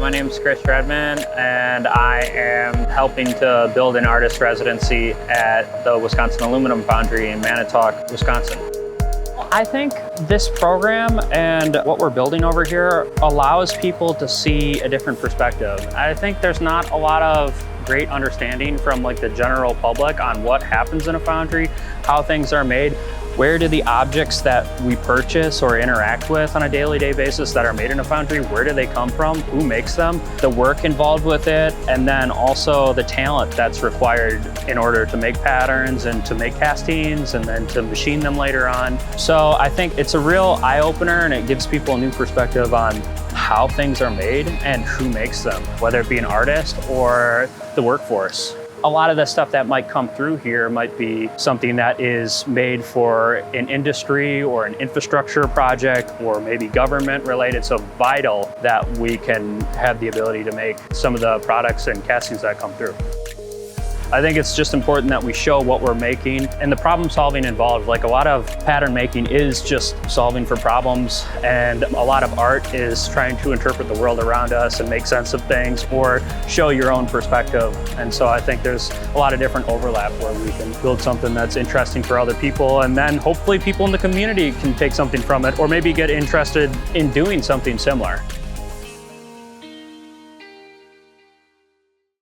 My name is Redmond, and I am helping to build an artist residency at the Wisconsin Aluminum Foundry in Manitowoc, Wisconsin. I think this program and what we're building over here allows people to see a different perspective. I think there's not a lot of great understanding from the general public on what happens in a foundry, how things are made. Where do the objects that we purchase or interact with on a daily basis that are made in a foundry, where do they come from? Who makes them? The work involved with it, and then also the talent that's required in order to make patterns and to make castings and then to machine them later on. So I think it's a real eye-opener, and it gives people a new perspective on how things are made and who makes them, whether it be an artist or the workforce. A lot of the stuff that might come through here might be something that is made for an industry or an infrastructure project or maybe government related. So vital that we can have the ability to make some of the products and castings that come through. I think it's just important that we show what we're making and the problem solving involved. A lot of pattern making is just solving for problems, and a lot of art is trying to interpret the world around us and make sense of things or show your own perspective. And so I think there's a lot of different overlap where we can build something that's interesting for other people, and then hopefully people in the community can take something from it or maybe get interested in doing something similar.